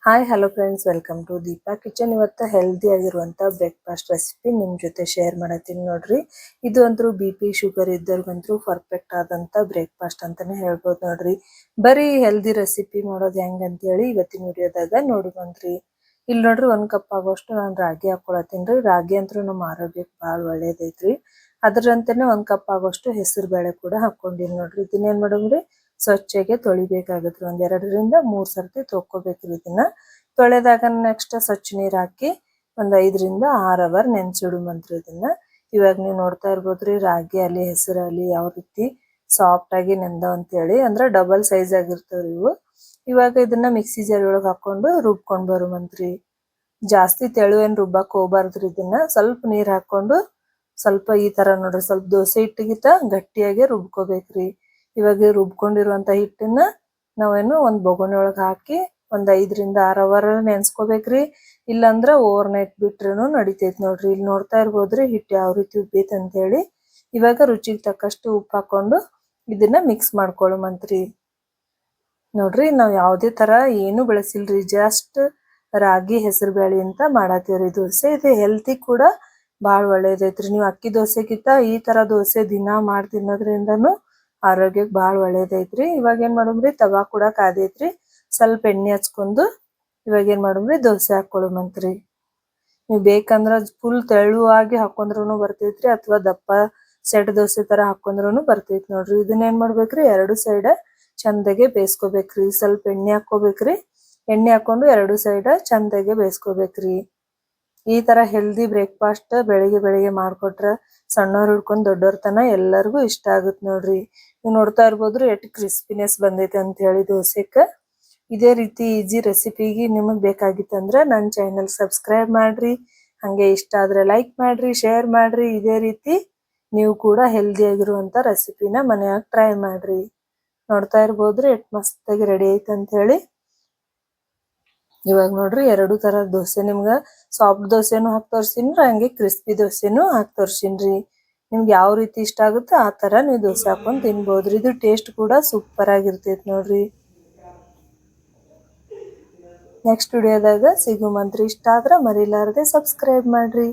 Hi hello friends, welcome to Deepa kitchen. ಇವತ್ತು healthy ಆಗಿರುವಂಥ breakfast recipe ನಿಮ್ಮ ಜೊತೆ ಶೇರ್ ಮಾಡತ್ತೀನಿ ನೋಡ್ರಿ. ಇದು ಅಂತೂ ಬಿ ಪಿ ಶುಗರ್ ಇದ್ದವ್ರಿಗಂತೂ ಪರ್ಫೆಕ್ಟ್ ಆದಂಥ ಬ್ರೇಕ್ಫಾಸ್ಟ್ ಅಂತಲೇ ಹೇಳ್ಬೋದು ನೋಡ್ರಿ. ಬರೀ ಹೆಲ್ದಿ ರೆಸಿಪಿ ಮಾಡೋದು ಹೆಂಗೆ ಅಂತೇಳಿ ಇವತ್ತಿನ ವಿಡಿಯೋದಾಗ ನೋಡಿ ಬಂದ್ರಿ. ಇಲ್ಲಿ ನೋಡ್ರಿ 1 ಕಪ್ ಆಗೋಷ್ಟು ನಾನು ರಾಗಿ ಹಾಕೊಳತ್ತೀನಿ ರೀ. ರಾಗಿ ಅಂತೂ ನಮ್ಮ ಆರೋಗ್ಯಕ್ಕೆ ಭಾಳ ಒಳ್ಳೇದೈತ್ರಿ. ಅದರಂತೆಯೇ 1 ಕಪ್ ಆಗೋಷ್ಟು ಹೆಸರು ಬೇಳೆ ಕೂಡ ಹಾಕ್ಕೊಂಡಿನಿ ನೋಡ್ರಿ. ಇದನ್ನೇನು ಮಾಡೋಮ್ರಿ, ಸ್ವಚ್ಛಗೆ ತೊಳಿಬೇಕಾಗತ್ರಿ. 2ರಿಂದ 3 ಸರ್ತಿ ತೊಳ್ಕೊಬೇಕ್ರಿ. ಇದನ್ನ ತೊಳೆದಾಗ ನೆಕ್ಸ್ಟ್ ಸ್ವಚ್ಛ ನೀರು ಹಾಕಿ 5ರಿಂದ 6 ಅವರ್ ನೆನ್ಸಿಡುಮಂತ್ರಿ ಇದನ್ನ. ಇವಾಗ ನೀವು ನೋಡ್ತಾ ಇರ್ಬೋದ್ರಿ, ರಾಗಿ ಅಲ್ಲಿ ಹೆಸರು ಅಲ್ಲಿ ಯಾವ ರೀತಿ ಸಾಫ್ಟ್ ಆಗಿ ನೆಂದವ ಅಂತೇಳಿ. ಅಂದ್ರೆ ಡಬಲ್ ಸೈಜ್ ಆಗಿರ್ತಾವ್ರಿ ಇವು. ಇವಾಗ ಇದನ್ನ ಮಿಕ್ಸಿ ಜಾರ್ ಒಳಗೆ ಹಾಕೊಂಡು ರುಬ್ಕೊಂಡ್ ಬರುಮಂತ್ರಿ. ಜಾಸ್ತಿ ತೆಳು ಏನ್ ರುಬ್ಬಕ್ ಹೋಗ್ಬಾರ್ದ್ರಿ. ಇದನ್ನ ಸ್ವಲ್ಪ ನೀರ್ ಹಾಕೊಂಡು ಸ್ವಲ್ಪ ಈ ತರ ನೋಡ್ರಿ, ಸ್ವಲ್ಪ ದೋಸೆ ಹಿಟ್ಟಿಗಿಂತ ಗಟ್ಟಿಯಾಗಿ ರುಬ್ಕೋಬೇಕ್ರಿ. ಇವಾಗ ರುಬ್ಕೊಂಡಿರುವಂತ ಹಿಟ್ಟನ್ನ ನಾವೇನು ಒಂದ್ ಬೊಗೋನಿ ಒಳಗ್ ಹಾಕಿ 5ರಿಂದ 6 ಅವರ್ ನೆನ್ಸ್ಕೋಬೇಕ್ರಿ. ಇಲ್ಲಾಂದ್ರ ಓವರ್ ನೈಟ್ ಬಿಟ್ರುನು ನಡಿತೈತಿ ನೋಡ್ರಿ. ಇಲ್ಲಿ ನೋಡ್ತಾ ಇರ್ಬೋದ್ರಿ ಹಿಟ್ಟು ಯಾವ ರೀತಿ ಉಬ್ಬೈತಿ ಅಂತ ಹೇಳಿ. ಇವಾಗ ರುಚಿಗೆ ತಕ್ಕಷ್ಟು ಉಪ್ಪು ಹಾಕೊಂಡು ಇದನ್ನ ಮಿಕ್ಸ್ ಮಾಡ್ಕೊಳ್ಳುಮಂತ್ರಿ. ನೋಡ್ರಿ, ನಾವ್ ಯಾವ್ದೇ ತರ ಏನು ಬೆಳೆಸಿಲ್ರಿ, ಜಸ್ಟ್ ರಾಗಿ ಹೆಸರು ಬೇಳೆ ಅಂತ ಮಾಡತ್ತೀವ್ರಿ ದೋಸೆ. ಇದು ಹೆಲ್ತಿ ಕೂಡ ಭಾಳ ಒಳ್ಳೇದೈತ್ರಿ. ನೀವು ಅಕ್ಕಿ ದೋಸೆಗಿಂತ ಈ ತರ ದೋಸೆ ದಿನಾ ಮಾಡಿ ತಿನ್ನೋದ್ರಿಂದನು ಆರೋಗ್ಯಕ್ಕೆ ಭಾಳ ಒಳ್ಳೇದೈತ್ರಿ. ಇವಾಗ ಏನ್ ಮಾಡುಮ್ರಿ, ತವಾ ಕೂಡ ಕಾದೈತ್ರಿ. ಸ್ವಲ್ಪ ಎಣ್ಣೆ ಹಚ್ಕೊಂಡು ಇವಾಗ ಏನ್ ಮಾಡುಮ್ರಿ, ದೋಸೆ ಹಾಕೊಳ್ಳುಮಂತ್ರಿ. ನೀವು ಬೇಕಂದ್ರ ಫುಲ್ ತೆಳುವಾಗಿ ಹಾಕೊಂಡ್ರು ಬರ್ತೈತ್ರಿ, ಅಥವಾ ದಪ್ಪ ಸೆಟ್ ದೋಸೆ ತರ ಹಾಕೊಂಡ್ರು ಬರ್ತೈತಿ ನೋಡ್ರಿ. ಇದನ್ನ ಏನ್ ಮಾಡ್ಬೇಕ್ರಿ, 2 ಸೈಡ್ ಚಂದಗೆ ಬೇಯಿಸ್ಕೋಬೇಕ್ರಿ. ಸ್ವಲ್ಪ ಎಣ್ಣೆ ಹಾಕೋಬೇಕ್ರಿ. ಎಣ್ಣೆ ಹಾಕೊಂಡು 2 ಸೈಡ್ ಚಂದಗೆ ಬೇಯಿಸ್ಕೋಬೇಕ್ರಿ. ಈ ತರ ಹೆಲ್ದಿ ಬ್ರೇಕ್ಫಾಸ್ಟ್ ಬೆಳಿಗ್ಗೆ ಮಾಡ್ಕೊಟ್ರ ಸಣ್ಣವ್ರು ಹಿಡ್ಕೊಂಡು ದೊಡ್ಡವ್ರ ತನ ಎಲ್ಲರಿಗೂ ಇಷ್ಟ ಆಗುತ್ತೆ ನೋಡ್ರಿ. ನೀವು ನೋಡ್ತಾ ಇರ್ಬೋದ್ರಿ ಎಷ್ಟು ಕ್ರಿಸ್ಪಿನೆಸ್ ಬಂದೈತೆ ಅಂತ ಹೇಳಿ ದೋಸೆಕ್ಕ. ಇದೇ ರೀತಿ ಈಜಿ ರೆಸಿಪಿಗೆ ನಿಮಗೆ ಬೇಕಾಗಿತ್ತಂದ್ರೆ ನನ್ನ ಚಾನಲ್ ಸಬ್ಸ್ಕ್ರೈಬ್ ಮಾಡ್ರಿ. ಹಂಗೆ ಇಷ್ಟ ಆದ್ರೆ ಲೈಕ್ ಮಾಡ್ರಿ, ಶೇರ್ ಮಾಡ್ರಿ. ಇದೇ ರೀತಿ ನೀವು ಕೂಡ ಹೆಲ್ದಿ ಆಗಿರುವಂತ ರೆಸಿಪಿನ ಮನ್ಯಾಗ ಟ್ರೈ ಮಾಡ್ರಿ. ನೋಡ್ತಾ ಇರ್ಬೋದ್ರಿ ಎಷ್ಟು ಮಸ್ತಾಗಿ ರೆಡಿ ಐತೆ ಅಂತ ಹೇಳಿ. ಇವಾಗ ನೋಡ್ರಿ 2 ತರದ ದೋಸೆ ನಿಮ್ಗ ಸಾಫ್ಟ್ ದೋಸೆನೂ ಹಾಕಿ ತೋರ್ಸಿನ್ರಿ, ಹಂಗೆ ಕ್ರಿಸ್ಪಿ ದೋಸೆನೂ ಹಾಕಿ ತೋರ್ಸಿನ್ರಿ. ನಿಮ್ಗೆ ಯಾವ ರೀತಿ ಇಷ್ಟ ಆಗುತ್ತೋ ಆ ತರ ನೀವು ದೋಸೆ ಹಾಕೊಂಡು ತಿನ್ಬೋದ್ರಿ. ಇದು ಟೇಸ್ಟ್ ಕೂಡ ಸೂಪರ್ ಆಗಿರ್ತೈತಿ ನೋಡ್ರಿ. ನೆಕ್ಸ್ಟ್ ವಿಡಿಯೋದಾಗ ಸಿಗುಮಂತ್ರಿ. ಇಷ್ಟ ಆದ್ರೆ ಮರಿಲಾರದೆ ಸಬ್ಸ್ಕ್ರೈಬ್ ಮಾಡ್ರಿ.